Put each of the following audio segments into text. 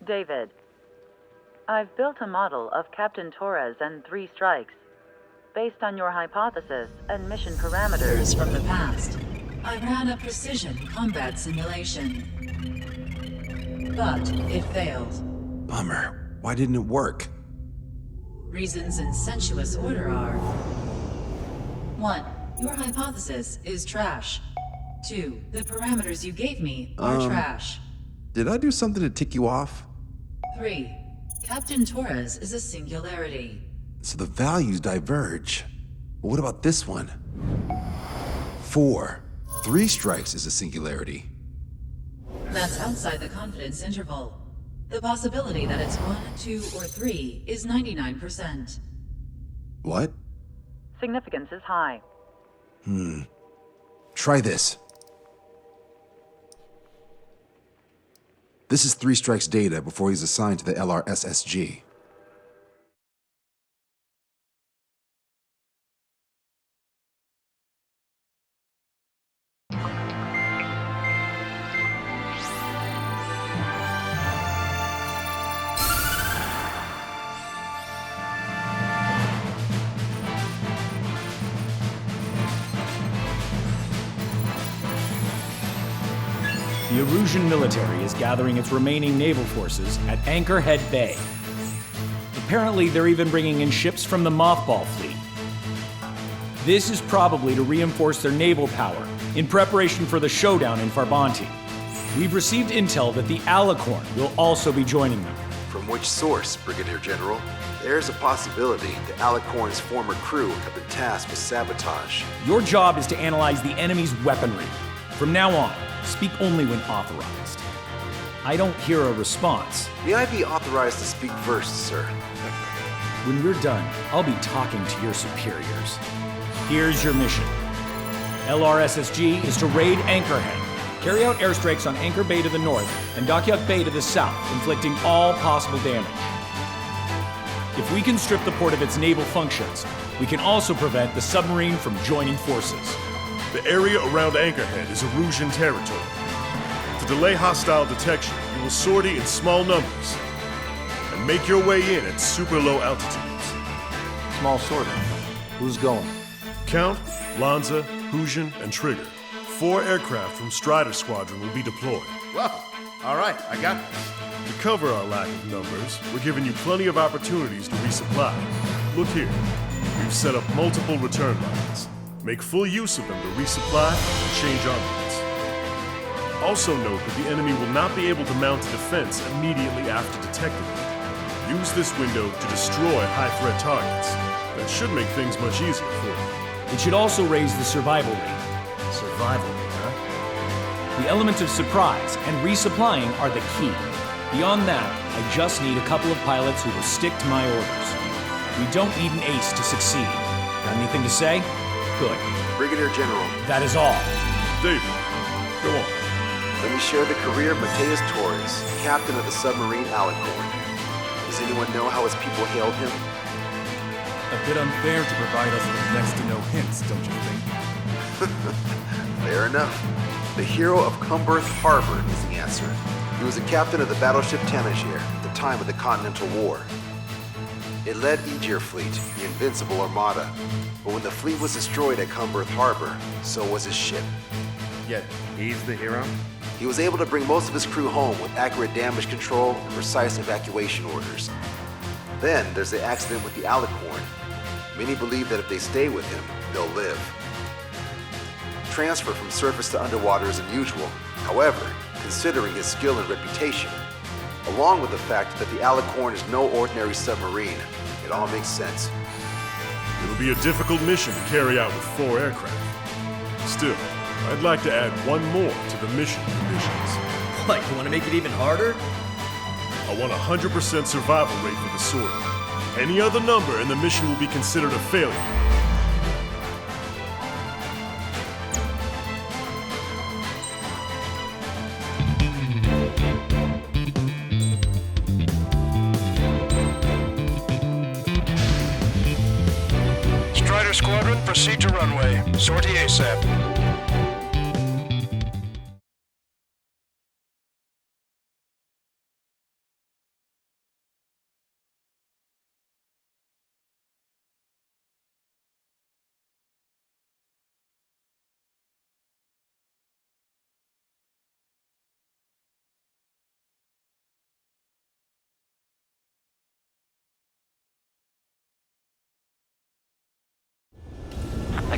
David, I've built a model of Captain Torres and 3 strikes. Based on your hypothesis and mission parameters From the past, I ran a precision combat simulation. But it failed. Bummer. Why didn't it work? Reasons in sensuous order are: 1. Your hypothesis is trash. 2. The parameters you gave me are trash. Did I do something to tick you off? 3. Captain Torres is a singularity. So the values diverge. But what about this one? 4. 3 strikes is a singularity. That's outside the confidence interval. The possibility that it's 1, 2, or 3 is 99%. What? significance is high. Try this. This is 3 Strike's data before he's assigned to the LRSSG. The Erusian military is gathering its remaining naval forces at Anchorhead Bay. Apparently, they're even bringing in ships from the Mothball fleet. This is probably to reinforce their naval power in preparation for the showdown in Farbanti. We've received intel that the Alicorn will also be joining them. From which source, Brigadier General? There's a possibility the Alicorn's former crew have been tasked with sabotage. Your job is to analyze the enemy's weaponry. From now on, speak only when authorized. I don't hear a response. May I be authorized to speak first, sir? When we're done, I'll be talking to your superiors. Here's your mission. LRSSG is to raid Anchorhead, carry out airstrikes on Anchor Bay to the north and Dockyuk Bay to the south, inflicting all possible damage. If we can strip the port of its naval functions, we can also prevent the submarine from joining forces. The area around Anchorhead is Erusian territory. To delay hostile detection, you will sortie in small numbers and make your way in at super low altitudes. Small sortie. Who's going? Count, Lanza, Hujan, and Trigger. 4 aircraft from Strider Squadron will be deployed. Well, all right, I got this. To cover our lack of numbers, we're giving you plenty of opportunities to resupply. Look here, we've set up multiple return lines. Make full use of them to resupply and change armaments. Also note that the enemy will not be able to mount a defense immediately after detecting them. Use this window to destroy high-threat targets. That should make things much easier for you. It should also raise the survival rate. Survival, huh? The element of surprise and resupplying are the key. Beyond that, I just need a couple of pilots who will stick to my orders. We don't need an ace to succeed. Got anything to say? Good. Brigadier General, That is all. David, go on. let me share the career of Mateus Torres, captain of the submarine Alicorn. Does anyone know how his people hailed him? A bit unfair to provide us with next to no hints, don't you think? Fair enough. The hero of Cumberth Harbor is the answer. He was a captain of the battleship Tanager at the time of the Continental War. It led Aegir Fleet, the invincible armada. But when the fleet was destroyed at Cumberth Harbor, so was his ship. Yet, he's the hero? He was able to bring most of his crew home with accurate damage control and precise evacuation orders. Then there's the accident with the Alicorn. Many believe that if they stay with him, they'll live. Transfer from surface to underwater is unusual. However, considering his skill and reputation, along with the fact that the Alicorn is no ordinary submarine, it all makes sense. It'll be a difficult mission to carry out with 4 aircraft. Still, I'd like to add one more to the mission conditions. What, you want to make it even harder? I want 100% survival rate for the sword. Any other number and the mission will be considered a failure. Strider Squadron, proceed to runway. Sortie ASAP.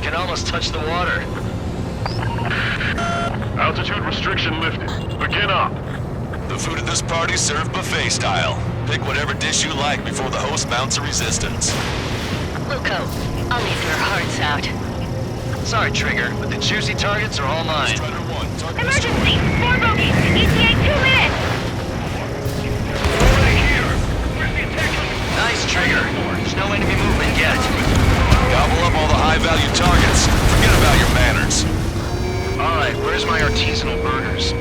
can almost touch the water. Altitude restriction lifted. Begin up. The food at this party's served buffet style. Pick whatever dish you like before the host mounts a resistance. Luco, I'll leave your hearts out. Sorry, Trigger, but the juicy targets are all mine. Emergency! 4 bogeys! ETA 2 minutes! Nice, Trigger. There's no enemy movement yet. Gobble up all the high-value targets. Forget about your manners. Alright, where's my artisanal burgers?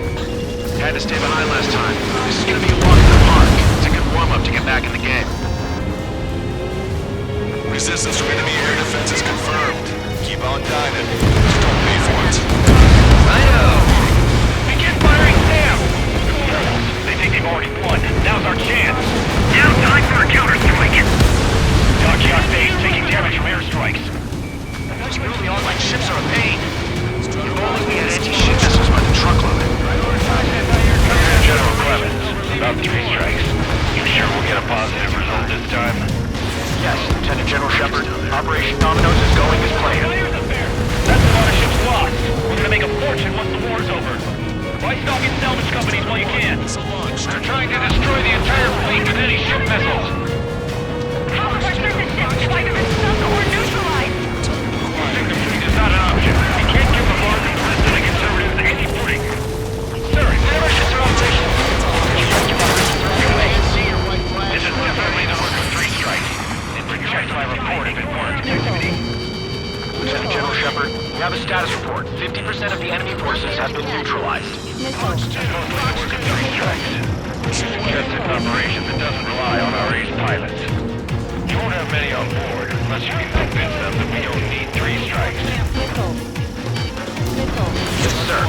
Had to stay behind last time. This is gonna be a walk in the park. It's a good warm-up to get back in the game. Resistance from enemy air defense is confirmed. Keep on dining. Just don't pay for it. Righto! Begin firing Sam! They think they've already won. Now's our chance. Now time for a counterstrike. Dockyard base taking damage from airstrikes. Those really online ships are a pain. If only we had anti-ship missiles by the truckload. General Clemens, about 3 strikes. You sure we'll get a positive result this time? Yes, Lieutenant General Shepard. Operation Dominoes is going as planned. That's a lot of ships lost. We're gonna make a fortune once the war's over. Why stock in salvage companies while you can? They're trying to destroy the entire fleet with any ship missiles. How are our surface ships either been sunk or neutralized? Losing the fleet is not an option. You can't give the bargain president and conservatives any footing. Sir, whenever ships are operational, this is definitely the work of 3 strikes. It rejects my report if it works. Lieutenant General Shepard, we have a status report. 50% of the enemy forces have been neutralized. It's mostly the work of 3 strikes. This suggests an operation that doesn't rely on our ace pilots. You won't have many on board unless you can convince them that we don't need 3 strikes. Yes, sir.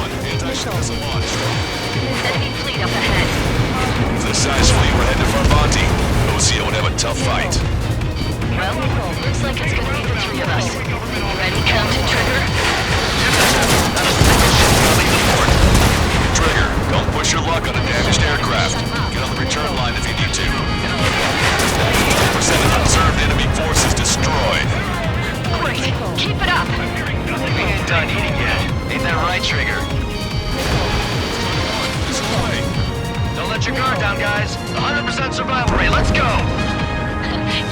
Enemy fleet up ahead. For the size fleet, we're headed for Monty. OCO would have a tough fight. Well, looks like it's gonna be the 3 of us. Ready, Captain Trigger? Trigger, don't push your luck on a damaged aircraft. Get on the return line if you need to. 80% of observed enemy forces destroyed. Great, keep it up. We ain't done eating yet. Ain't that right, Trigger? Don't let your guard down, guys. 100% survival rate. Let's go!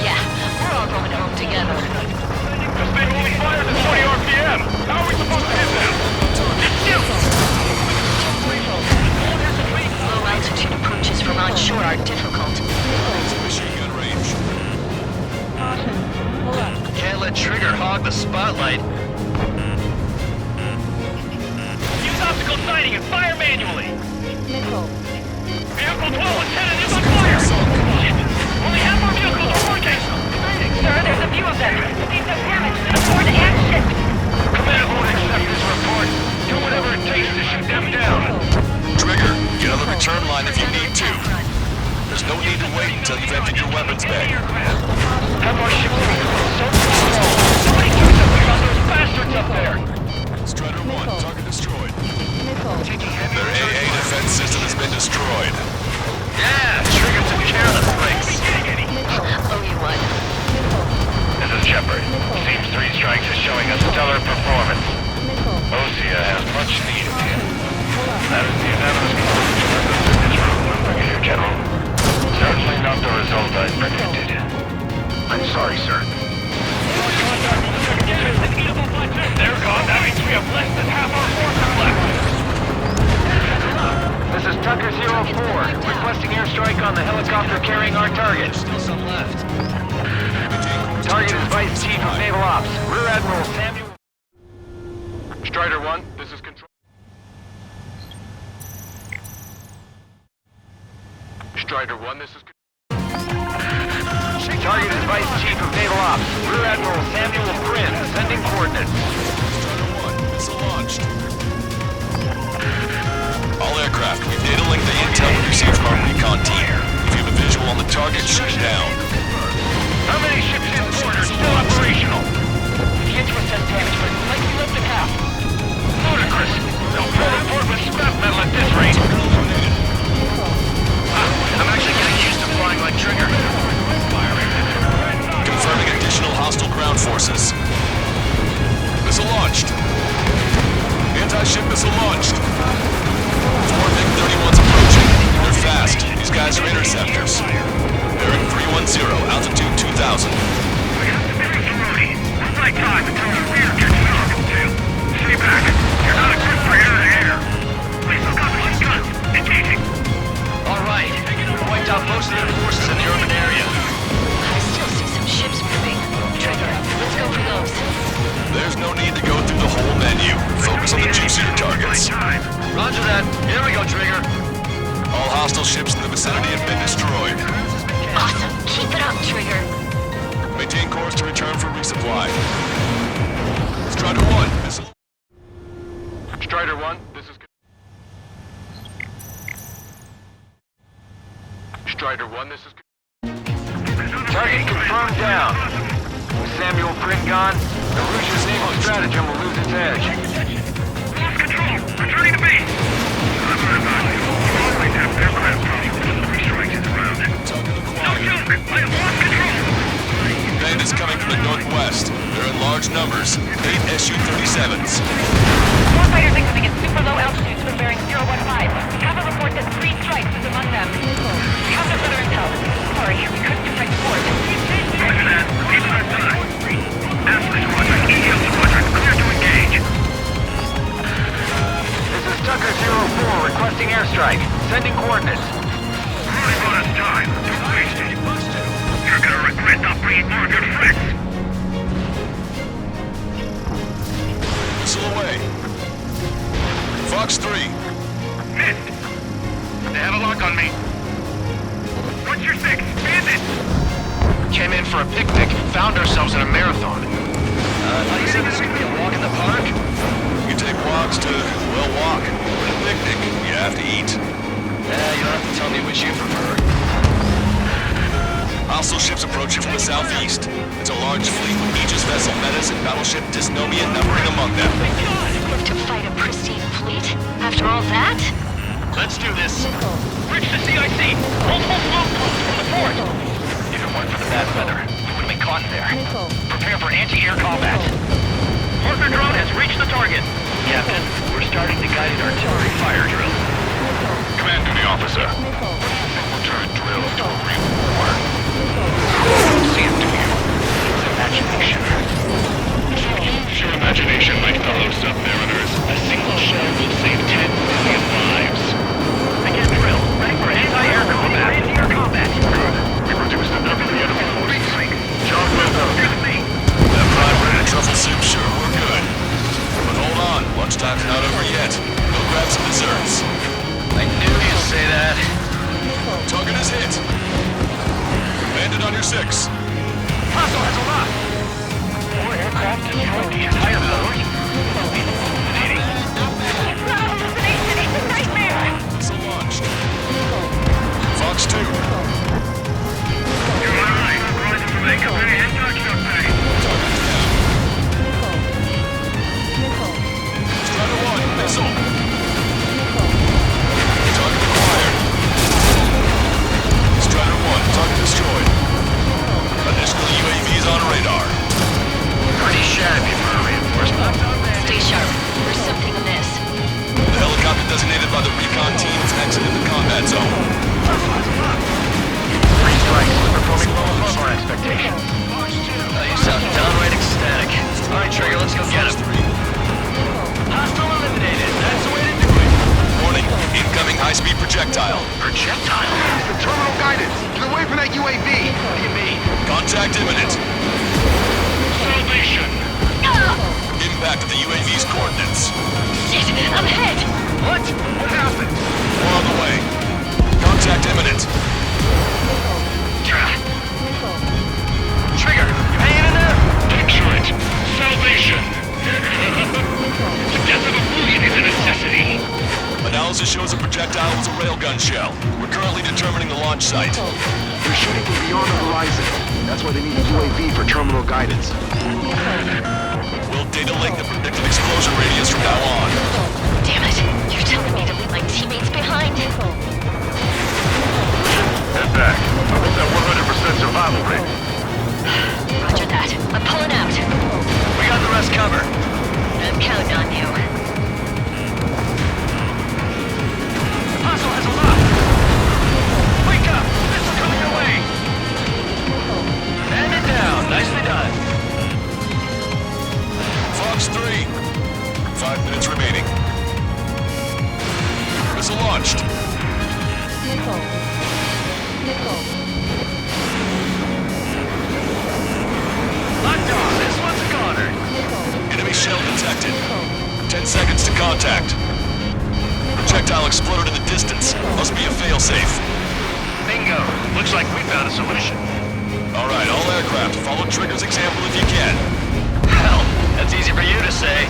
Yeah, we're all going home together. This thing only fires at 20 RPM. How are we supposed to hit them? Low altitude approaches from onshore are difficult. Machine gun range. Can't let Trigger hog the spotlight. Use optical sighting and fire manually. Vehicle 12 Lieutenant is on fire! Shit! Only half our vehicles are working! Sir, there's a few of them. They've done damage to the port and ship. Command won't accept this report. Do whatever it takes to shoot them down. Trigger, get on the return line if you need to. There's no need to wait until you've emptied your weapons bag. Have our ship moving so control. Somebody do something about those bastards up there! Strider 1, target destroyed. Their AA defense system has been destroyed. Yeah, Trigger took care of the brakes. Oh, you won. This is Shepard. Seems 3 strikes is showing a stellar performance. Osea has much needed him. That is the unanimous conclusion of this room, Brigadier General. Certainly not the result I predicted. I'm sorry, sir. They're gone. That means we have less than half our forces left. This is Tucker 04, requesting airstrike on the helicopter carrying our target. Still some left. Target is Vice Chief of Naval Ops, Rear Admiral Samuel. Strider 1, this is Control. Strider 1, this is. Target is Vice Chief of Naval Ops, Rear Admiral Samuel Prin, sending coordinates. Strider 1, missile launched. All aircraft, we've data linked the intel we received from our recon team. If you have a visual on the target, shoot it down. How many ships in port are still operational? The engine says damage, but it's likely less than half. Ludicrous! They'll fill the port with scrap metal at this rate. I'm actually getting used to flying like Trigger. Confirming additional hostile ground forces. This out most of their forces in the urban area. I still see some ships moving. Trigger, let's go for those. There's no need to go through the whole menu. Focus on the juicier targets. Roger that. Here we go, Trigger. All hostile ships in the vicinity have been destroyed. Awesome. Keep it up, Trigger. Maintain course to return for resupply. Strider 1, this is... Strider 1, this is... Strider 1, this is... Target confirmed down. With Samuel Print gone, the Rouge's naval stratagem will lose its edge. Lost control! Returning to base! I'm not about you. You might have aircraft problem with 3 strikes in the round. No joke! I have lost control! Bandits coming from the northwest. They're in large numbers. 8 Su-37s. Warfighters incoming at super low altitudes from bearing 015. Have a report that 3 strikes is among them. We have no further intel. Sorry, we couldn't detect support. Roger that. Keep it outside. Atlas Squadron, EL Squadron, clear to engage. This is Tucker 04 requesting airstrike. Sending coordinates. Running on us time. Don't waste it. You're gonna regret not bringing more of your friends. Missile away. Fox 3. Missed. They have a lock on me. What's your 6? Bandit! Came in for a picnic. Found ourselves in a marathon. Thought you said this could be a walk in the park? You take walks to, well, walk. But a picnic, you have to eat. You don't have to tell me which you prefer. Hostile ships approaching from the southeast. It's a large fleet with Aegis vessel Metas and battleship Dysnomia numbering among them. To fight a pristine fleet? After all that? Let's do this. Bridge to CIC! Multiple smoke bombs from the fort! If it weren't for the bad weather, we would have been caught there. Prepare for anti-air combat. Partner drone has reached the target. Captain, we're starting the guided artillery fire drill. Command duty officer. We'll turn drills to a real war. See it to you. It's imagination. Your imagination might follow submariners. A single shell will save 10 million lives. Again, drill. Ready for anti-air combat. Anti-air combat. Good. We reduced enough of the enemy forces. John Wilco. That fried bread and truffle soup sure were good. But hold on, lunchtime's not over yet. Go grab some desserts. I knew you'd say that. Target is hit. Bandit on your 6. Hostile has a lock. 4 aircraft destroyed the entire boat. It's a nightmare! So launched. Fox 2. You're on right. Rising from anchor bay and touchdown bay. Target down. Strider 1, missile. Target acquired. Strider 1, target destroyed. Additional UAVs on radar. Pretty shabby for a reinforcement. Stay sharp. There's something amiss. The helicopter designated by the recon team has exited the combat zone. 3 strikes, performing well above our expectations. You sound downright ecstatic. All right, Trigger, let's go get him. Hostile eliminated. That's the way to do it. Warning, incoming high-speed projectile. Projectile? It's the terminal guidance. Get away from that UAV. What do you mean? Contact imminent. Salvation. Impact of the UAV's coordinates. Shit! I'm hit! What? What happened? We're on the way. Contact imminent. Trigger, you hanging in there? Picture it. Salvation. The death of a million is a necessity. Analysis shows the projectile was a railgun shell. We're currently determining the launch site. They're shooting from beyond the horizon. That's why they need the UAV for terminal guidance. We'll data link the predicted explosion radius from now on. Damn it! You're telling me to leave my teammates behind? Head back. I want that 100% survival rate. Roger that. I'm pulling out. We got the rest covered. I'm counting on you. Hostile has a lock. Wake up! Missile coming your way! And it down. Nicely done. Fox 3. 5 minutes remaining. Missile launched. Locked on. This one's a goner. Enemy shell detected. 10 seconds to contact. Projectile exploded in the distance. Must be a failsafe. Bingo. Looks like we found a solution. All right, all aircraft, follow Trigger's example if you can. Hell, that's easy for you to say.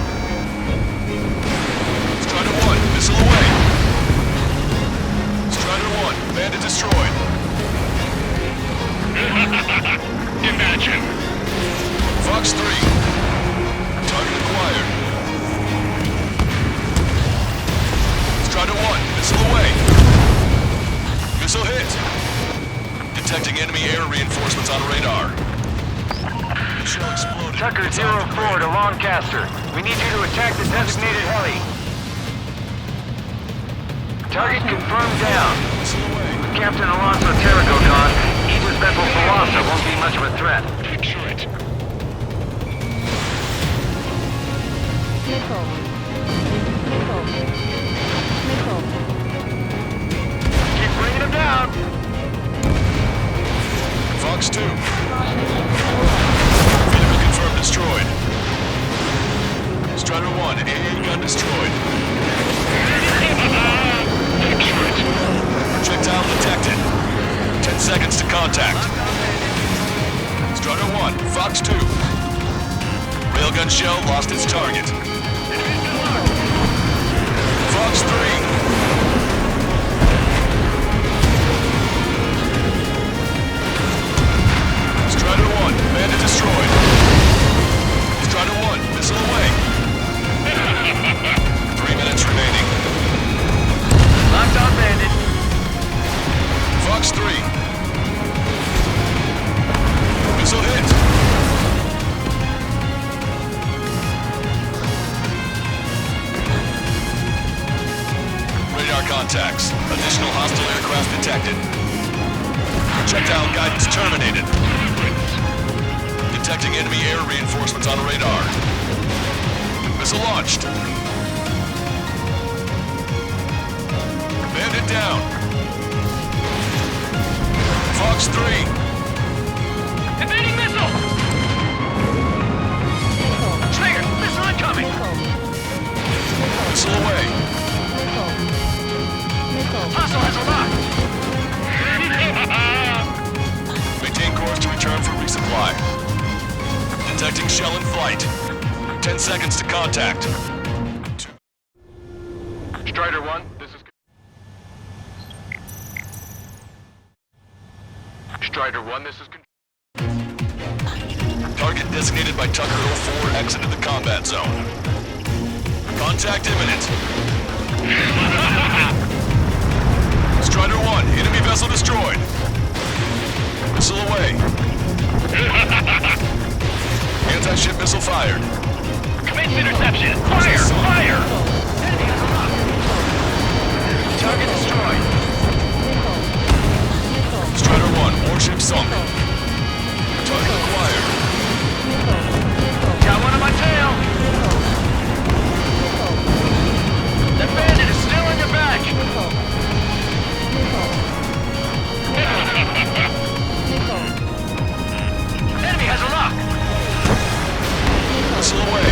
Strider 1, missile away. Strider 1, bandit destroyed. Imagine. Fox 3, target acquired. Strider 1, missile away. Missile hit. Detecting enemy air reinforcements on radar. Shell exploded. Tucker 04 to Lancaster. We need you to attack the designated heli. Target confirmed down. With Captain Alonso Terrigo gone, Eva's vessel Thalassa won't be much of a threat. Picture it. Keep bringing him down. Fox 2. Vehicle confirmed destroyed. Strider 1, AA gun destroyed. Projectile detected. 10 seconds to contact. Strider 1, Fox 2. Railgun shell lost its target. Fox 3. Strider 1, bandit destroyed. Strider 1, missile away. 3 minutes remaining. Locked on bandit. Fox 3. Missile hit. Radar contacts. Additional hostile aircraft detected. Projectile guidance terminated. Detecting enemy air reinforcements on radar. Missile launched. Bandit down. Fox 3. Evading missile! Trigger, missile incoming! Missile away. Hostile has a lock! Maintain course to return for resupply. Detecting shell in flight. 10 seconds to contact. Strider 1, this is... Strider 1, this is... Target designated by Tucker 04 exited the combat zone. Contact imminent. Strider 1, enemy vessel destroyed. Missile away. Anti-ship missile fired. Commence interception! Fire! Fire! Target destroyed. Strider 1, warship sunk. Target acquired. Got one on my tail! The bandit is still in your back! Enemy has a lock! Missile away.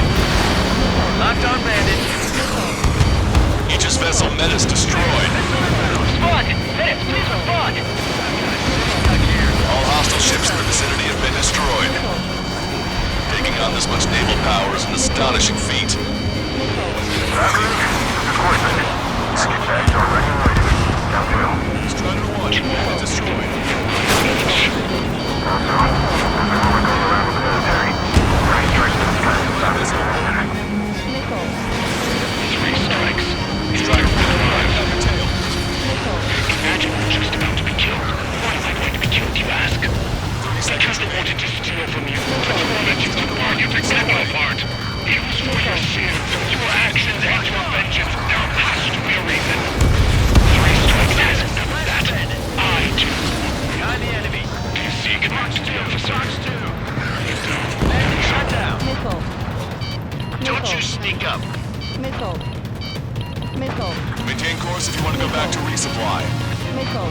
Locked on bandit. Aegis vessel Metis destroyed. Respond! Metis, please respond! All hostile ships in the vicinity have been destroyed. Taking on this much naval power is an astonishing feat. Strider 1, bandit destroyed. Three strikes. Strider 1, tail. Imagine we're just about to be killed. Why am I going to be killed, you ask? Because they wanted to steal from you. But the moment you took part, you took them apart. It was for your sins, your actions, and your vengeance. There has to be a reason. Three strikes has enough of that. I do. Behind the enemy. Do you see Command 2, Officer? Shut down. Don't you sneak up. Missile. Maintain course if you want to go back to resupply. Missile.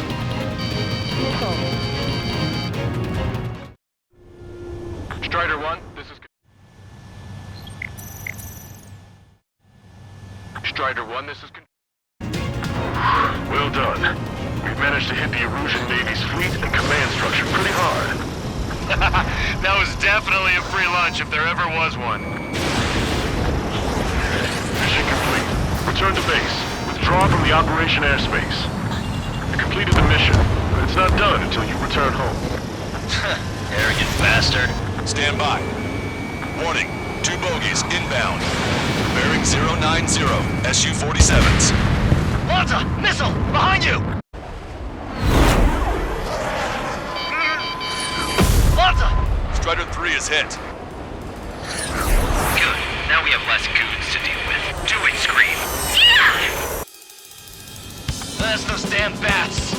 Strider 1, this is... Well done. We've managed to hit the Erusian Navy's fleet and command structure pretty hard. That was definitely a free lunch if there ever was one. Mission complete. Return to base. Withdraw from the operation airspace. You completed the mission, but it's not done until you return home. Arrogant bastard. Stand by. Warning. 2 bogies inbound. Bearing 090, Su-47s. Malta! Missile! Behind you! Malta! Strider 3 is hit. Good. Now we have less goons to deal with. Do it, Scream. That's those damn bats!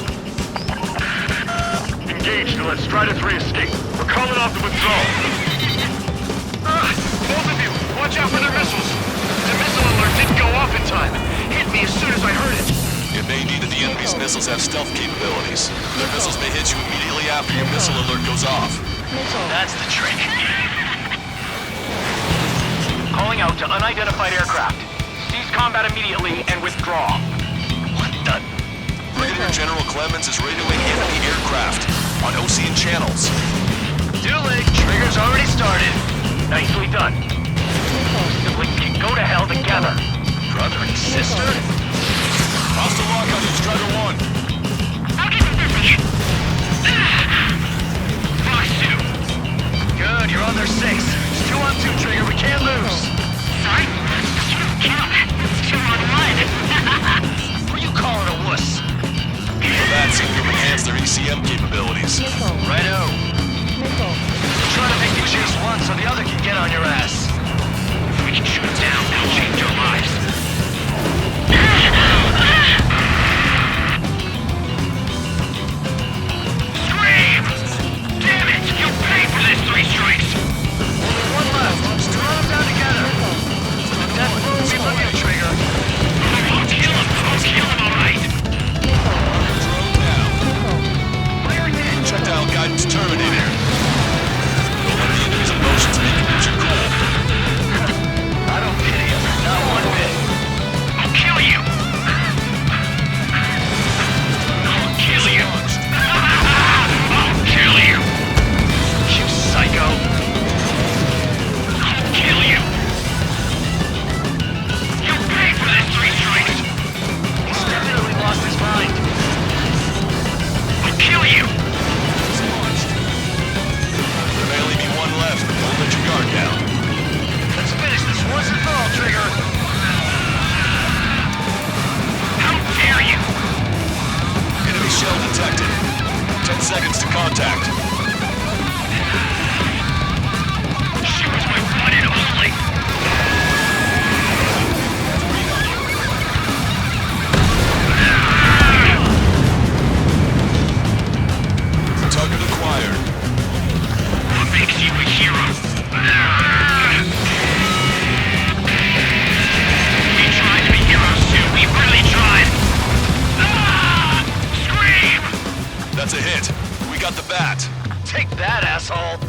Engage to let Strider 3 escape. We're calling off the withdrawal. Both of you, watch out for their missiles! The missile alert didn't go off in time. Hit me as soon as I heard it. It may be that the enemy's missiles have stealth capabilities. Their missiles may hit you immediately after your missile alert goes off. That's the trick. Calling out to unidentified aircraft. Cease combat immediately and withdraw. What the? Brigadier General Clemens is radioing enemy aircraft on Ocean channels. Too late. Trigger's already started. Nicely done. Siblings can go to hell together. Brother and sister? Hostile lock on Strider 1. I'll keep it busy. Fox 2. Good, you're on their 6. It's 2 on 2, Trigger. We can't lose. Sorry? You don't count. It's 2 on 1. What are you calling a wuss? The bats seem to enhance their ECM capabilities. Righto. Try to make the chase one so the other can get on your ass. If we can shoot them down, that'll change your lives. Scream! Damn it! You paid for this 3 strikes! Only one left. Just run them down together. Death will be from you, Trigger. I'll kill him, alright! Drone down. Projectile guidance terminated. Don't let the enemy's emotions make you lose your cool. I don't pity him. Not one bit. I'll kill you! I'll kill you! I'll kill you! You psycho. I'll kill you! You paid for this 3 strikes! He's definitely lost his mind. I'll kill you! There may only be one left. Don't let your guard down. Let's finish this once and for all, Trigger. How dare you! Enemy shell detected. 10 seconds to contact. She was my one and only! Target acquired. What makes you a hero? We tried to be heroes too. We really tried. Scream! That's a hit. We got the bat. Take that, asshole.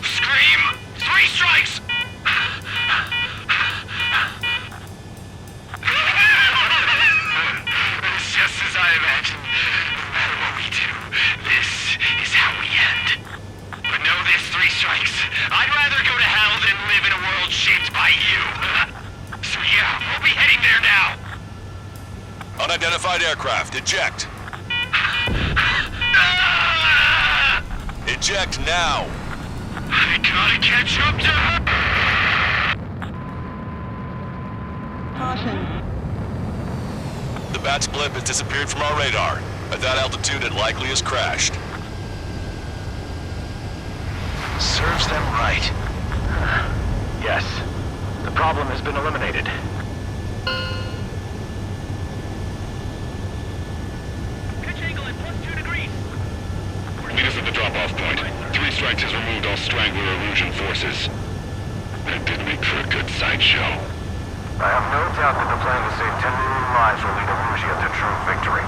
Scream! 3 strikes! It's just as I imagined. No matter what we do, this is how we end. But know this, 3 strikes. I'd rather go to hell than live in a world shaped by you. So yeah, we'll be heading there now. Unidentified aircraft. Eject. Eject now. I gotta catch up to her. The bat's blip has disappeared from our radar. At that altitude, it likely has crashed. Serves them right. Yes. The problem has been eliminated. Pitch angle at +2 degrees. Meet us at the drop-off point. 3 strikes has removed all Strangler Erusian forces. That did make for a good sideshow. I have no doubt that the plan to save 10 million lives will lead Erusia to true victory.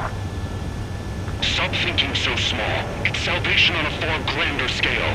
Stop thinking so small. It's salvation on a far grander scale.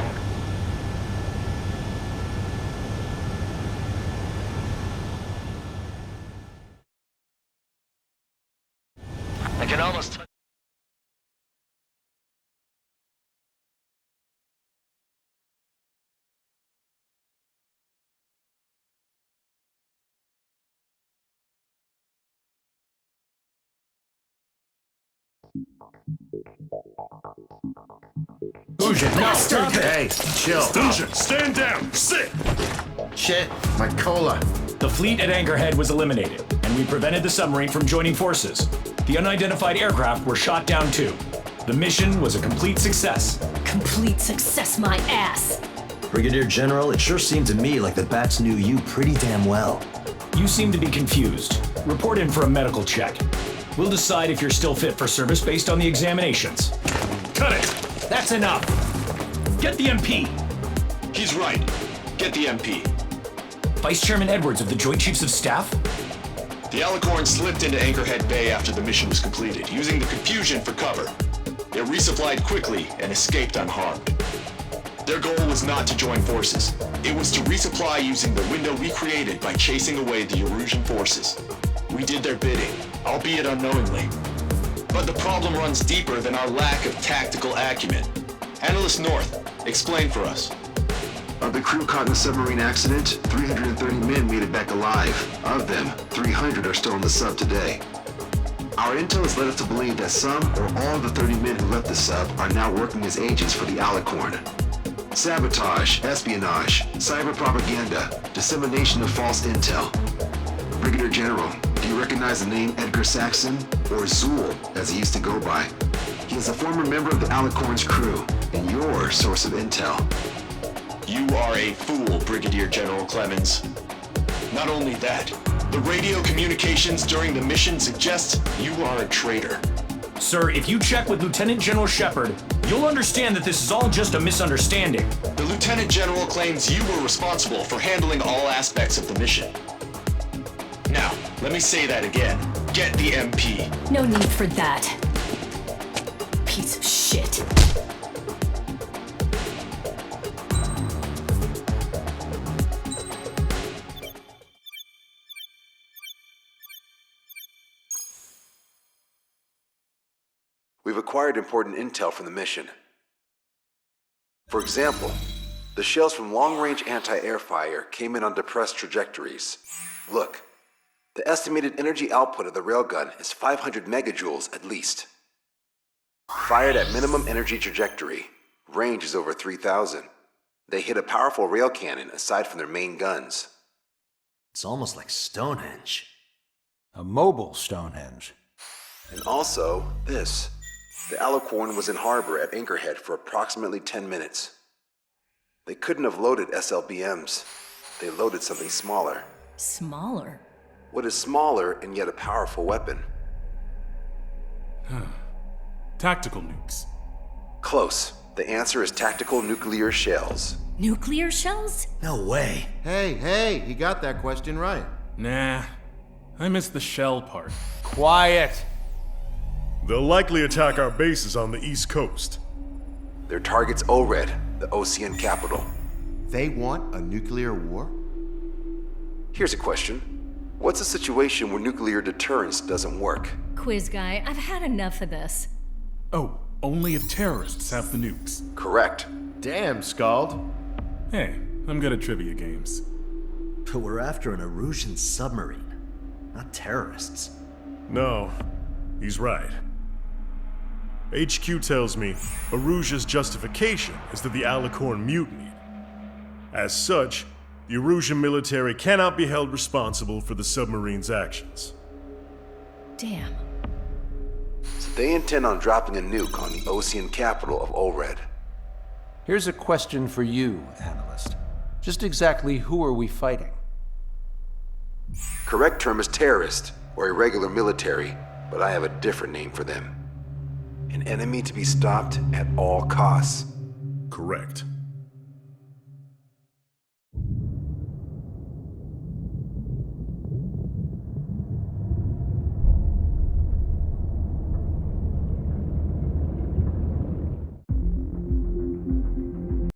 Fusion, no! Hey, chill. Fusion, stand down! Sit! Shit, my cola. The fleet at Anchorhead was eliminated, and we prevented the submarine from joining forces. The unidentified aircraft were shot down too. The mission was a complete success. Complete success, my ass. Brigadier General, it sure seemed to me like the bats knew you pretty damn well. You seem to be confused. Report in for a medical check. We'll decide if you're still fit for service based on the examinations. Cut it! That's enough! Get the MP! He's right. Get the MP. Vice Chairman Edwards of the Joint Chiefs of Staff? The Alicorn slipped into Anchorhead Bay after the mission was completed, using the confusion for cover. They resupplied quickly and escaped unharmed. Their goal was not to join forces. It was to resupply using the window we created by chasing away the Erusian forces. We did their bidding, albeit unknowingly. But the problem runs deeper than our lack of tactical acumen. Analyst North, explain for us. Of the crew caught in the submarine accident, 330 men made it back alive. Of them, 300 are still in the sub today. Our intel has led us to believe that some or all of the 30 men who left the sub are now working as agents for the Alicorn. Sabotage, espionage, cyber propaganda, dissemination of false intel. Brigadier General, do you recognize the name Edgar Saxon, or Zool, as he used to go by? He is a former member of the Alicorn's crew, and your source of intel. You are a fool, Brigadier General Clemens. Not only that, the radio communications during the mission suggest you are a traitor. Sir, if you check with Lieutenant General Shepard, you'll understand that this is all just a misunderstanding. The Lieutenant General claims you were responsible for handling all aspects of the mission. Now, let me say that again. Get the MP. No need for that. Piece of shit. We've acquired important intel from the mission. For example, the shells from long-range anti-air fire came in on depressed trajectories. Look, the estimated energy output of the railgun is 500 megajoules at least. Fired at minimum energy trajectory, range is over 3,000. They hit a powerful rail cannon aside from their main guns. It's almost like Stonehenge. A mobile Stonehenge. And also, this. The Alicorn was in harbor at Anchorhead for approximately 10 minutes. They couldn't have loaded SLBMs. They loaded something smaller. Smaller? What is smaller and yet a powerful weapon? Tactical nukes. Close. The answer is tactical nuclear shells. Nuclear shells? No way. Hey, he got that question right. Nah, I missed the shell part. Quiet. They'll likely attack our bases on the East Coast. Their target's ORED, the Ocean capital. They want a nuclear war? Here's a question. What's a situation where nuclear deterrence doesn't work? Quiz guy, I've had enough of this. Oh, only if terrorists have the nukes. Correct. Damn, Scald. Hey, I'm good at trivia games. But we're after an Erusian submarine, not terrorists. No, he's right. HQ tells me Erusia's justification is that the Alicorn mutinied. As such, the Erusian military cannot be held responsible for the submarine's actions. Damn. So they intend on dropping a nuke on the Ocean capital of ORED. Here's a question for you, analyst. Just exactly who are we fighting? Correct term is terrorist, or irregular military, but I have a different name for them. An enemy to be stopped at all costs. Correct.